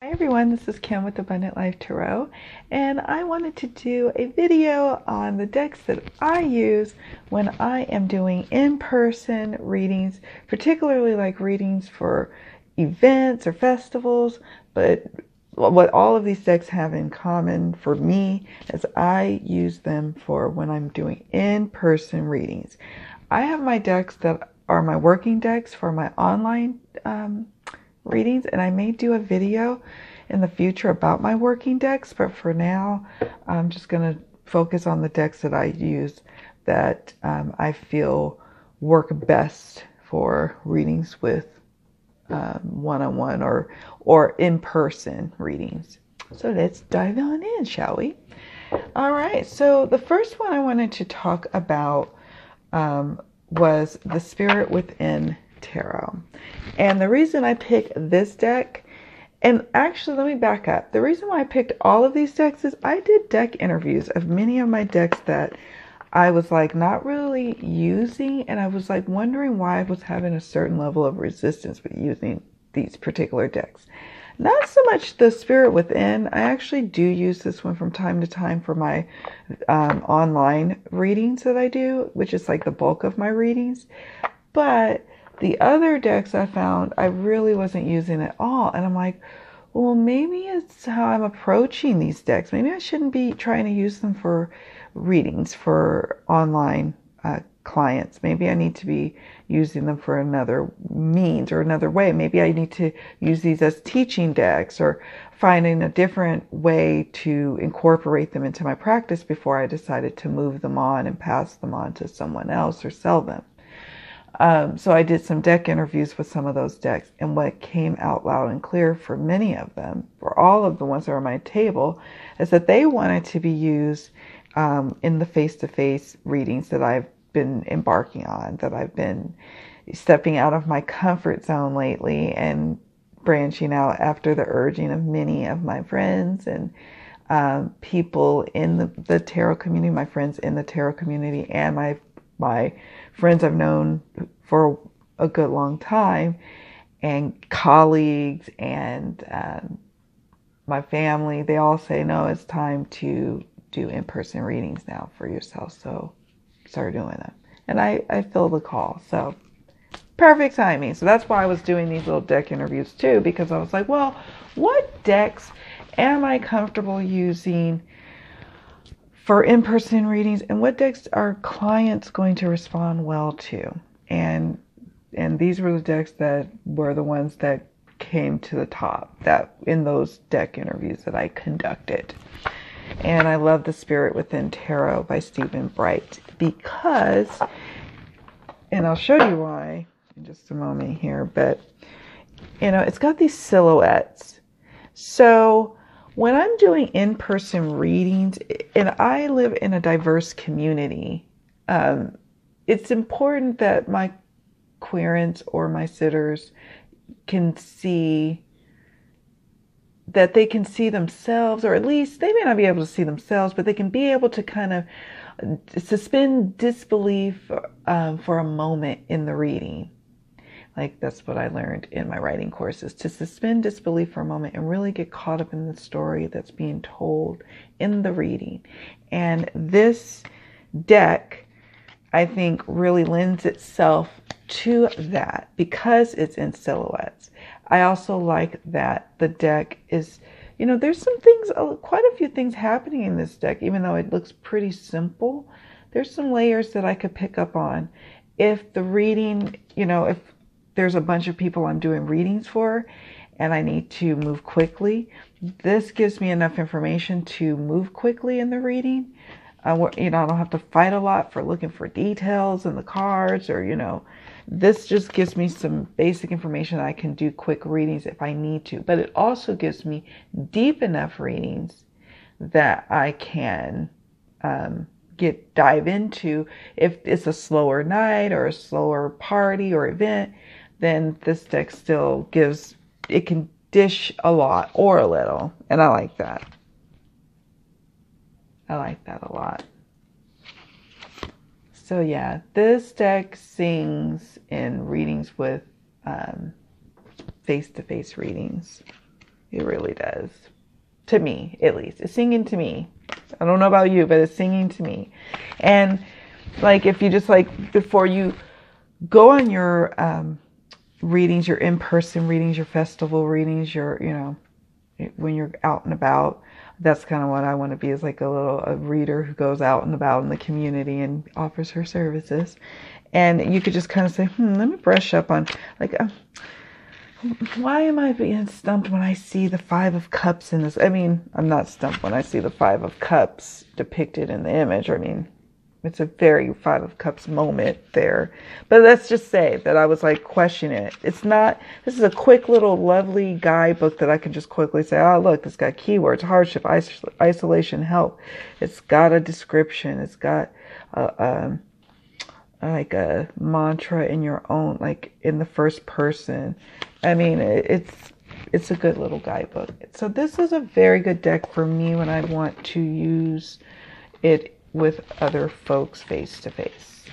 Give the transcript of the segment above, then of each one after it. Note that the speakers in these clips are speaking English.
Hi everyone, this is Kim with Abundant Life Tarot, and I wanted to do a video on the decks that I use when I am doing in-person readings, particularly like readings for events or festivals. But what all of these decks have in common for me is I use them for when I'm doing in-person readings. I have my decks that are my working decks for my online readings, and I may do a video in the future about my working decks, but for now I'm just going to focus on the decks that I use that I feel work best for readings with one-on-one or in-person readings. So let's dive on in, shall we? All right, so the first one I wanted to talk about was the Spirit Within Tarot. And the reason I picked this deck, and actually let me back up. The reason why I picked all of these decks is I did deck interviews of many of my decks that I was like not really using, and I was like wondering why I was having a certain level of resistance with using these particular decks. Not so much the Spirit Within. I actually do use this one from time to time for my online readings that I do, which is like the bulk of my readings. But the other decks I found I really wasn't using at all. And I'm like, well, maybe it's how I'm approaching these decks. Maybe I shouldn't be trying to use them for readings for online clients. Maybe I need to be using them for another means or another way. Maybe I need to use these as teaching decks or finding a different way to incorporate them into my practice before I decided to move them on and pass them on to someone else or sell them. So I did some deck interviews with some of those decks, and what came out loud and clear for many of them, for all of the ones that are on my table, is that they wanted to be used in the face-to-face readings that I've been embarking on, that I've been stepping out of my comfort zone lately and branching out after the urging of many of my friends and people in the tarot community, my friends in the tarot community, and my friends I've known for a good long time, and colleagues and my family. They all say, no, it's time to do in-person readings now for yourself. So start doing them. And I feel the call. So perfect timing. So that's why I was doing these little deck interviews too, because I was like, well, what decks am I comfortable using for in-person readings, and what decks are clients going to respond well to? And these were the decks that were the ones that came to the top that in those deck interviews that I conducted. And I love The Spirit Within Tarot by Stephen Bright because, and I'll show you why in just a moment here, but you know, it's got these silhouettes. So when I'm doing in-person readings, and I live in a diverse community, it's important that my querents or my sitters can see, that they can see themselves, or at least they may not be able to see themselves, but they can be able to kind of suspend disbelief for a moment in the reading. Like, that's what I learned in my writing courses, to suspend disbelief for a moment and really get caught up in the story that's being told in the reading. And this deck, I think, really lends itself to that because it's in silhouettes. I also like that the deck is, you know, there's some things, quite a few things happening in this deck, even though it looks pretty simple. There's some layers that I could pick up on. If the reading, you know, if there's a bunch of people I'm doing readings for and I need to move quickly, this gives me enough information to move quickly in the reading. You know, I don't have to fight a lot for looking for details in the cards, or, you know, this just gives me some basic information I can do quick readings if I need to. But it also gives me deep enough readings that I can dive into. If it's a slower night or a slower party or event, then this deck still gives, it can dish a lot or a little. And I like that. I like that a lot. So yeah, this deck sings in readings with face-to-face readings. It really does. To me, at least. It's singing to me. I don't know about you, but it's singing to me. And like if you just like, before you go on your readings, your in-person readings, your festival readings, your, you know, when you're out and about, that's kind of what I want to be, is like a reader who goes out and about in the community and offers her services. And you could just kind of say, let me brush up on, like, why am I being stumped when I see the Five of Cups in this? I mean, I'm not stumped when I see the Five of Cups depicted in the image. I mean, it's a very Five of Cups moment there. But let's just say that I was like questioning it. It's not, this is a quick little lovely guidebook that I can just quickly say, oh, look, it's got keywords, hardship, isolation, help. It's got a description. It's got like a mantra in your own, like in the first person. I mean, it's a good little guidebook. So this is a very good deck for me when I want to use it with other folks face to face.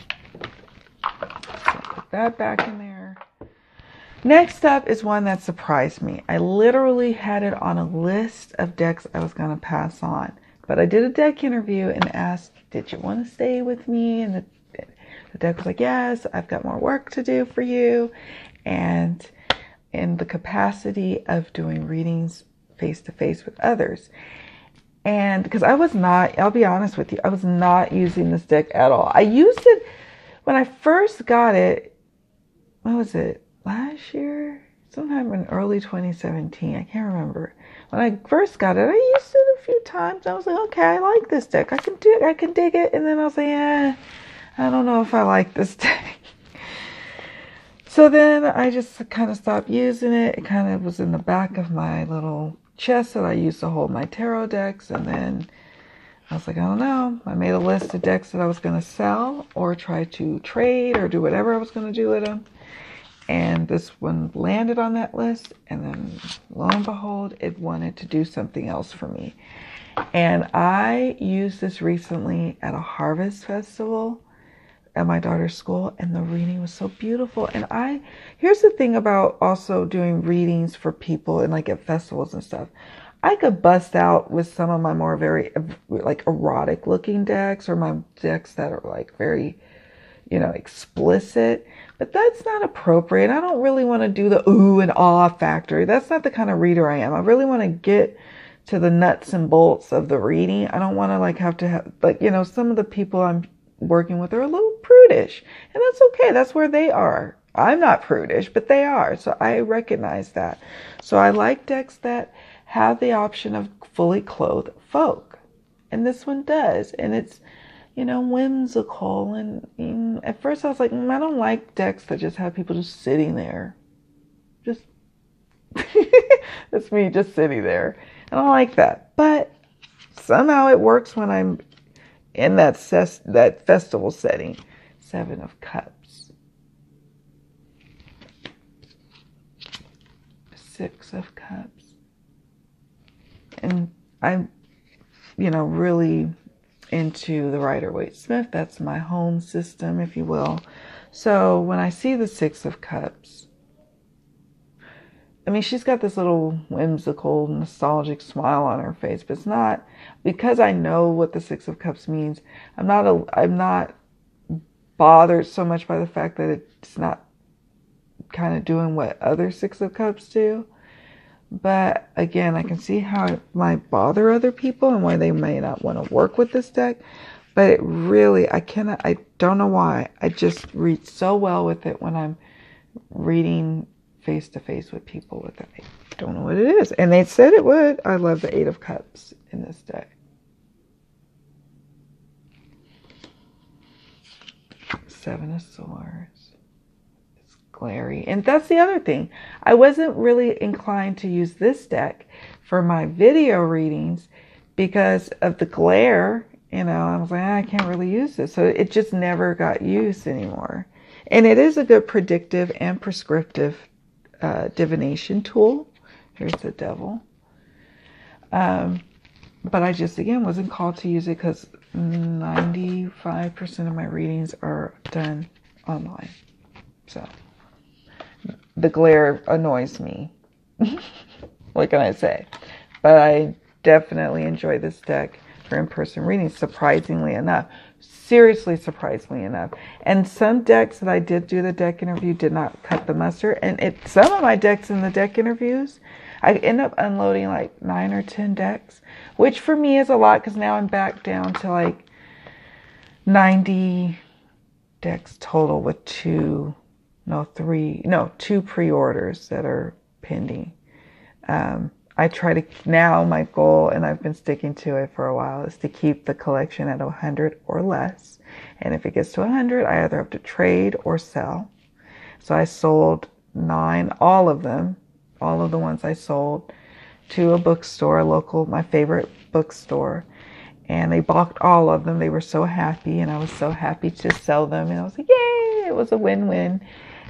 So put that back in there. Next up is one that surprised me. I literally had it on a list of decks I was going to pass on. But I did a deck interview and asked, did you want to stay with me? And the deck was like, yes, I've got more work to do for you. And in the capacity of doing readings face to face with others. And because I was not, I'll be honest with you, I was not using this deck at all. I used it when I first got it. What was it? Last year? Sometime in early 2017. I can't remember. When I first got it, I used it a few times. I was like, okay, I like this deck. I can dig it. And then I was like, I don't know if I like this deck. So then I just kind of stopped using it. It kind of was in the back of my little chest that I used to hold my tarot decks. And then I was like, I don't know. I made a list of decks that I was going to sell or try to trade or do whatever I was going to do with them. And this one landed on that list. And then lo and behold, it wanted to do something else for me. And I used this recently at a harvest festival at my daughter's school, and the reading was so beautiful. And here's the thing about also doing readings for people and like at festivals and stuff. I could bust out with some of my more very like erotic looking decks, or my decks that are like very, you know, explicit, but that's not appropriate. I don't really want to do the ooh and ah factor. That's not the kind of reader I am. I really want to get to the nuts and bolts of the reading. I don't want to like have to have, like, you know, some of the people I'm working with are a little prudish, and that's okay. That's where they are. I'm not prudish, but they are. So I recognize that. So I like decks that have the option of fully clothed folk, and this one does. And it's, you know, whimsical. And at first I was like, I don't like decks that just have people just sitting there. Just that's me just sitting there. I don't like that. But somehow it works when I'm in that festival setting. Seven of Cups. Six of Cups. And I'm, you know, really into the Rider-Waite-Smith. That's my home system, if you will. So when I see the Six of Cups, I mean, she's got this little whimsical, nostalgic smile on her face, but it's not, because I know what the Six of Cups means. I'm not bothered so much by the fact that it's not kind of doing what other Six of Cups do. But again, I can see how it might bother other people and why they may not want to work with this deck. But it really, I don't know why. I just read so well with it when I'm reading face to face with people with it. I don't know what it is. And they said it would. I love the Eight of Cups in this deck. Seven of Swords. It's glary. And that's the other thing. I wasn't really inclined to use this deck for my video readings because of the glare. You know, I was like, I can't really use this. So it just never got used anymore. And it is a good predictive and prescriptive divination tool. Here's the Devil. But I just, again, wasn't called to use it because 95% of my readings are done online. So the glare annoys me. What can I say? But I definitely enjoy this deck for in-person readings, surprisingly enough. Seriously, surprisingly enough. And some decks that I did do the deck interview did not cut the mustard. And some of my decks in the deck interviews, I end up unloading like 9 or 10 decks, which for me is a lot because now I'm back down to like 90 decks total with two pre-orders that are pending. I try to, now my goal, and I've been sticking to it for a while, is to keep the collection at 100 or less. And if it gets to 100, I either have to trade or sell. So I sold 9, all of them, all of the ones I sold to a bookstore, my favorite bookstore. And they bought all of them. They were so happy, and I was so happy to sell them. And I was like, yay, it was a win-win.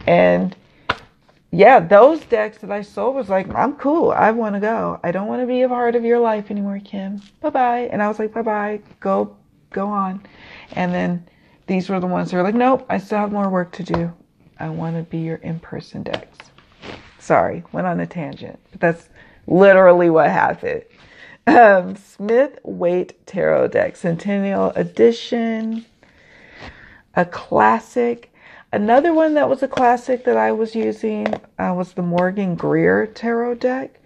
And yeah, those decks that I sold was like, I'm cool. I want to go. I don't want to be a part of your life anymore, Kim. Bye-bye. And I was like, bye-bye. Go on. And then these were the ones that were like, nope, I still have more work to do. I want to be your in-person decks. Sorry, went on a tangent. But that's literally what happened. Smith Waite Tarot deck, Centennial Edition, a classic. Another one that was a classic that I was using was the Morgan Greer Tarot deck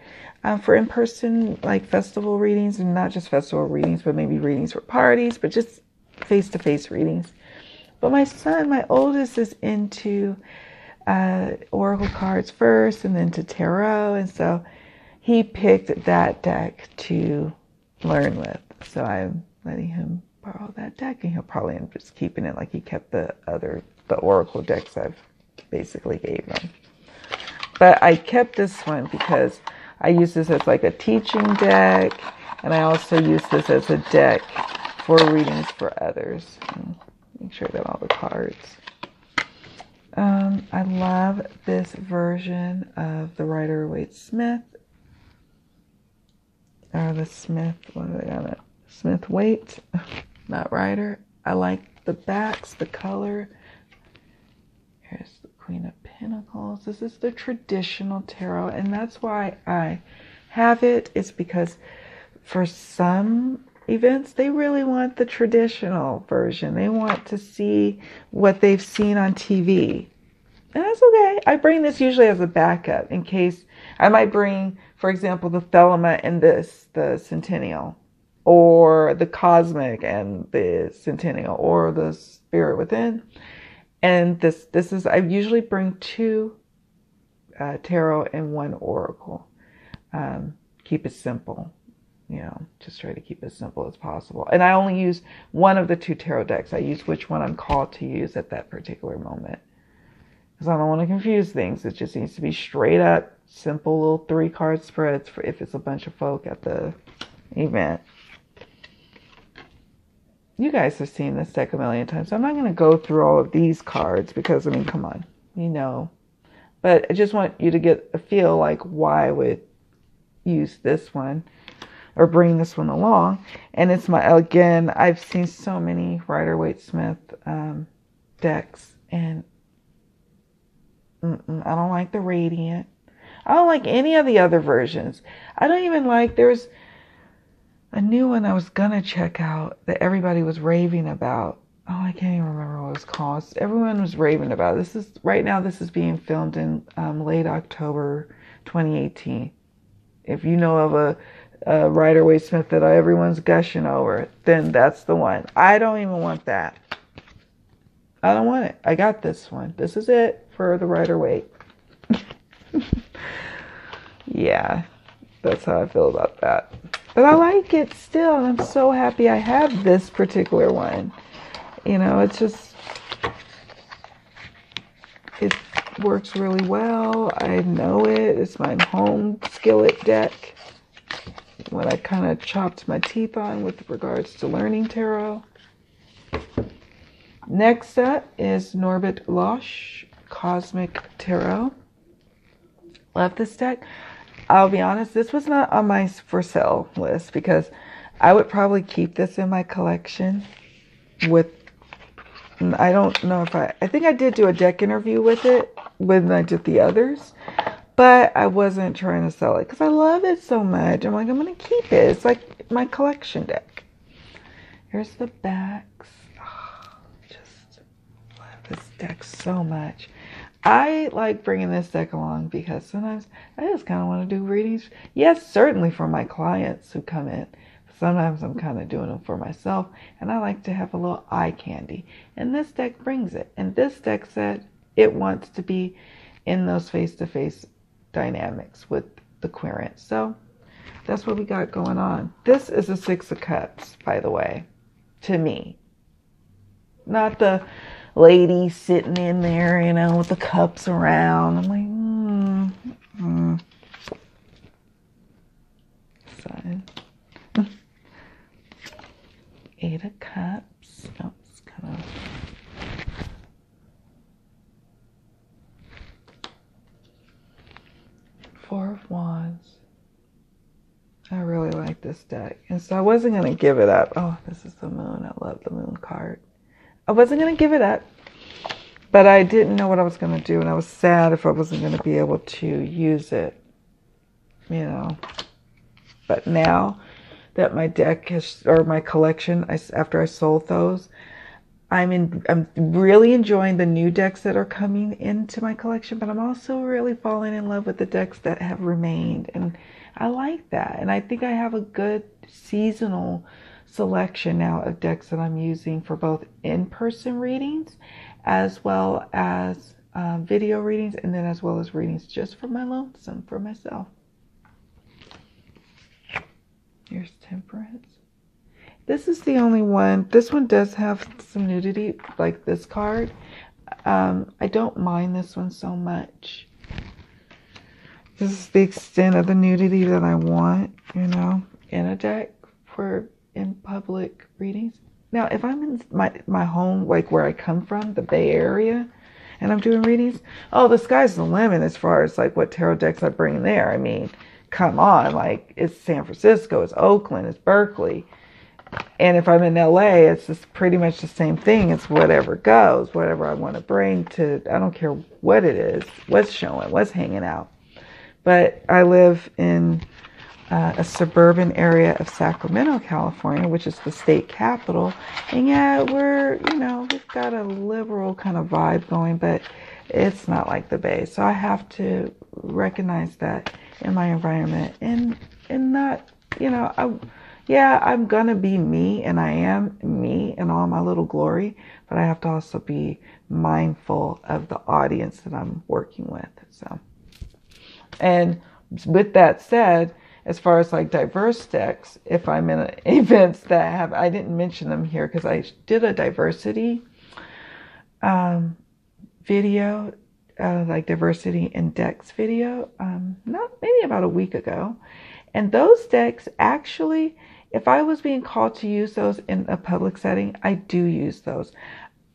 for in-person like festival readings, and not just festival readings, but maybe readings for parties, but just face-to-face readings. But my son, my oldest, is into oracle cards first and then to tarot, and so he picked that deck to learn with. So I'm letting him borrow that deck, and he'll probably end up just keeping it like he kept the oracle decks I've basically gave him. But I kept this one because I use this as like a teaching deck, and I also use this as a deck for readings for others. Make sure I got all the cards. I love this version of the Rider-Waite Smith. Or the Smith, what do they got it? Smith Waite, not Rider. I like the backs, the color. Here's the Queen of Pentacles. This is the traditional tarot, and that's why I have it. It's because for some events, they really want the traditional version. They want to see what they've seen on TV. And that's okay. I bring this usually as a backup in case I might bring, for example, the Thelema and the Centennial, or the Cosmic and the Centennial, or the Spirit Within. And this is, I usually bring 2 tarot and 1 oracle. Keep it simple. Just try to keep it as simple as possible. And I only use one of the 2 tarot decks. I use which one I'm called to use at that particular moment. Because I don't want to confuse things. It just needs to be straight up, simple little 3-card spreads for if it's a bunch of folk at the event. You guys have seen this deck a million times. So I'm not going to go through all of these cards because, I mean, come on. But I just want you to get a feel like why I would use this one or bring this one along. And it's again, I've seen so many Rider-Waite Smith decks, and I don't like the Radiant. I don't like any of the other versions. I don't even like, there's a new one I was gonna check out that everybody was raving about. Oh, I can't even remember what it was called. Everyone was raving about it. Right now this is being filmed in late October 2018. If you know of a Rider-Waite Smith that everyone's gushing over, then that's the one. I don't even want that. I don't want it. I got this one. This is it for the Rider-Waite. Yeah, that's how I feel about that. But I like it still, and I'm so happy I have this particular one. It's just, it works really well. I know it. It's my home skillet deck. What I kind of chopped my teeth on with regards to learning tarot. Next up is Norbert Losch Cosmic Tarot. Love this deck. I'll be honest, this was not on my for sale list because I would probably keep this in my collection I don't know if I think I did do a deck interview with it when I did the others, but I wasn't trying to sell it because I love it so much. I'm like, I'm going to keep it. It's like my collection deck. Here's the backs. Oh, just love this deck so much. I like bringing this deck along because sometimes I just kind of want to do readings. Yes, certainly for my clients who come in. Sometimes I'm kind of doing them for myself, and I like to have a little eye candy. And this deck brings it. And this deck said it wants to be in those face-to-face dynamics with the querent. So that's what we got going on. This is a Six of Cups, by the way, to me. Not the lady sitting in there, you know, with the cups around. I'm like, Sun. Eight of Cups. Oh, it's kind of... Four of Wands. I really like this deck. And so I wasn't going to give it up. Oh, this is the Moon. I love the Moon card. I wasn't going to give it up, but I didn't know what I was going to do, and I was sad if I wasn't going to be able to use it, you know. But now that my deck has, or my collection, after I sold those, I'm really enjoying the new decks that are coming into my collection, but I'm also really falling in love with the decks that have remained, and I like that. And I think I have a good seasonal selection now of decks that I'm using for both in-person readings as well as video readings, and then as well as readings just for my lonesome, for myself. Here's Temperance. This is the only one. This one does have some nudity, like this card. I don't mind this one so much. This is the extent of the nudity that I want, you know, in a deck for in public readings. Now, if I'm in my home, like where I come from, the Bay Area, and I'm doing readings, oh, the sky's the limit as far as like what tarot decks I bring there. I mean, come on, like it's San Francisco, it's Oakland, it's Berkeley. And if I'm in LA, it's just pretty much the same thing. It's whatever goes, whatever I want to bring to, I don't care what it is, what's showing, what's hanging out. But I live in a suburban area of Sacramento, California, which is the state capital. And yeah, we've got a liberal kind of vibe going, but it's not like the Bay. So I have to recognize that in my environment and not, you know, I'm going to be me, and I am me in all my little glory, but I have to also be mindful of the audience that I'm working with. So, and with that said, as far as like diverse decks, if I'm in events that have, I didn't mention them here because I did a diversity video, like diversity in decks video, maybe about a week ago. And those decks actually, if I was being called to use those in a public setting, I do use those.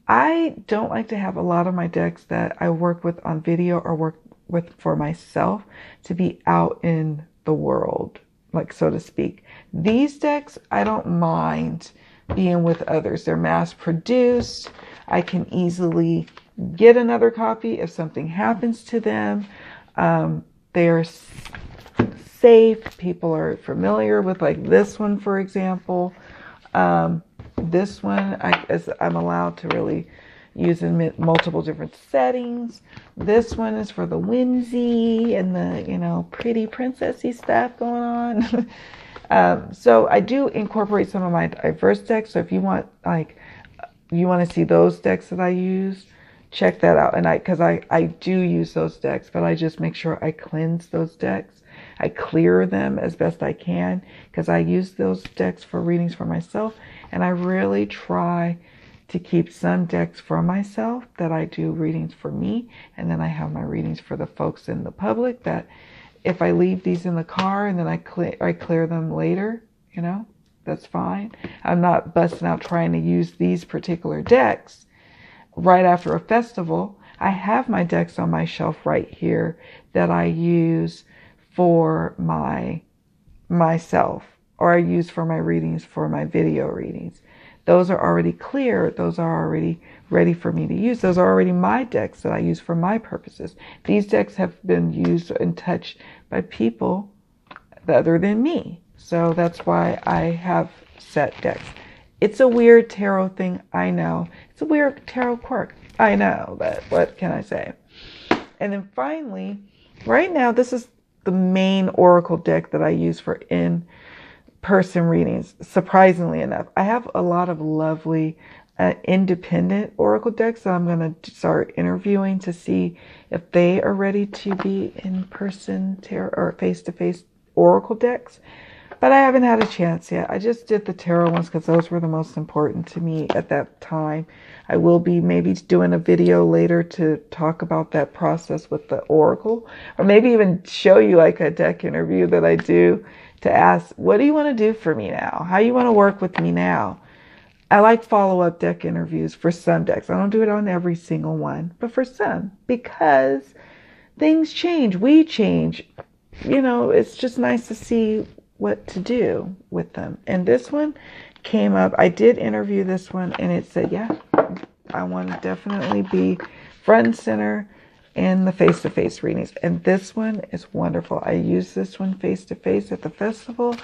I don't like to have a lot of my decks that I work with on video or work with for myself to be out in the world, like so to speak. These decks, I don't mind being with others. They're mass produced. I can easily get another copy if something happens to them. They are safe. People are familiar with, like this one, for example. This one, I'm allowed to really use in multiple different settings. This one is for the whimsy and the, you know, pretty princessy stuff going on. So I do incorporate some of my diverse decks. So if you want, to see those decks that I use, check that out. And because I do use those decks, but I just make sure I cleanse those decks. I clear them as best I can because I use those decks for readings for myself. And I really try to keep some decks for myself that I do readings for me. And then I have my readings for the folks in the public that if I leave these in the car and then I clear them later, you know, that's fine. I'm not busting out trying to use these particular decks right after a festival. I have my decks on my shelf right here that I use for myself, or I use for my readings, for my video readings. those are already clear. Those are already ready for me to use. Those are already my decks that I use for my purposes. These decks have been used and touched by people other than me. So that's why I have set decks. It's a weird tarot thing, I know. It's a weird tarot quirk, I know, but what can I say? And then finally, right now, this is the main oracle deck that I use for in-person readings, surprisingly enough. I have a lot of lovely independent oracle decks that I'm going to start interviewing to see if they are ready to be in-person tarot or face-to-face oracle decks. But I haven't had a chance yet. I just did the tarot ones because those were the most important to me at that time. I will be maybe doing a video later to talk about that process with the oracle, or maybe even show you like a deck interview that I do to ask, what do you want to do for me now? How you want to work with me now? I like follow-up deck interviews for some decks. I don't do it on every single one, but for some, because things change. We change. You know, it's just nice to see what to do with them. And this one came up. I did interview this one, and it said, yeah, I want to definitely be front and center in the face-to-face readings. And this one is wonderful. I used this one face-to-face at the festival,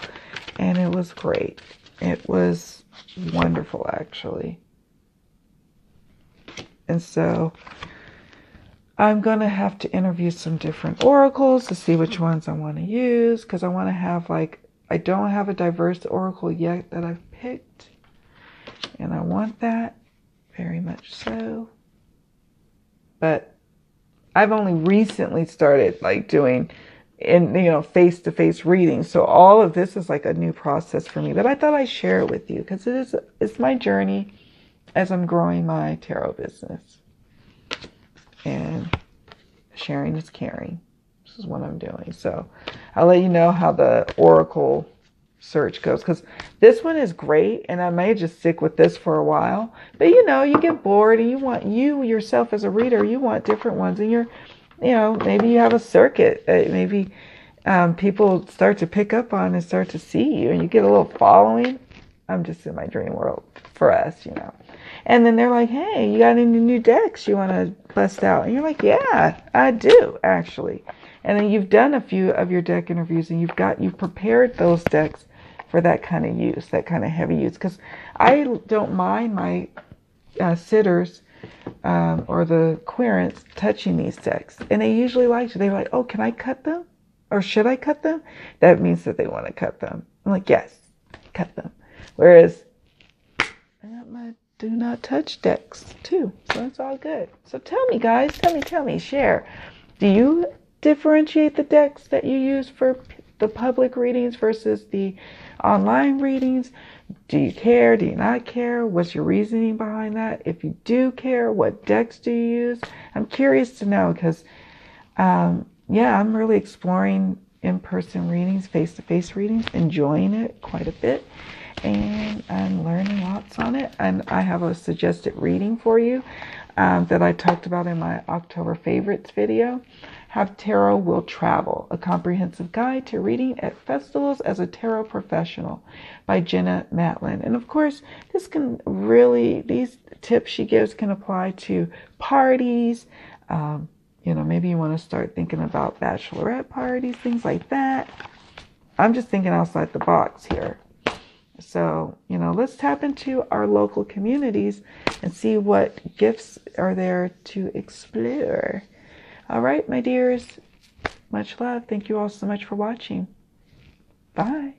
and it was great. It was wonderful, actually. And so I'm going to have to interview some different oracles to see which ones I want to use, because I want to have, like, I don't have a diverse oracle yet that I've picked, and I want that very much so. But I've only recently started like doing face-to-face readings, so all of this is like a new process for me. But I thought I'd share it with you because it's my journey as I'm growing my tarot business, and sharing is caring. This is what I'm doing. So I'll let you know how the oracle search goes, because this one is great, and I may just stick with this for a while. But you get bored, and you yourself as a reader, you want different ones, and maybe you have a circuit. Maybe people start to pick up on and start to see you, and you get a little following. I'm just in my dream world for us, And then they're like, hey, you got any new decks you want to bust out? And you're like, yeah, I do, actually. And then you've done a few of your deck interviews, and you've prepared those decks for that kind of use, that kind of heavy use. Because I don't mind my sitters or the querents touching these decks. And they usually like to. They're like, oh, can I cut them? Or should I cut them? That means that they want to cut them. I'm like, yes, cut them. Whereas I got my do not touch decks too. So it's all good. So tell me, guys, tell me, share. Do you differentiate the decks that you use for the public readings versus the online readings? Do you care? Do you not care? What's your reasoning behind that? If you do care, what decks do you use? I'm curious to know, because I'm really exploring in-person readings, face-to-face readings, enjoying it quite a bit, and I'm learning lots on it. And I have a suggested reading for you that I talked about in my October favorites video. How Tarot Will Travel, a comprehensive guide to reading at festivals as a tarot professional, by Jenna Matlin. And of course, these tips she gives can apply to parties. Maybe you want to start thinking about bachelorette parties, things like that. I'm just thinking outside the box here. So, let's tap into our local communities and see what gifts are there to explore. All right, my dears, much love. Thank you all so much for watching. Bye.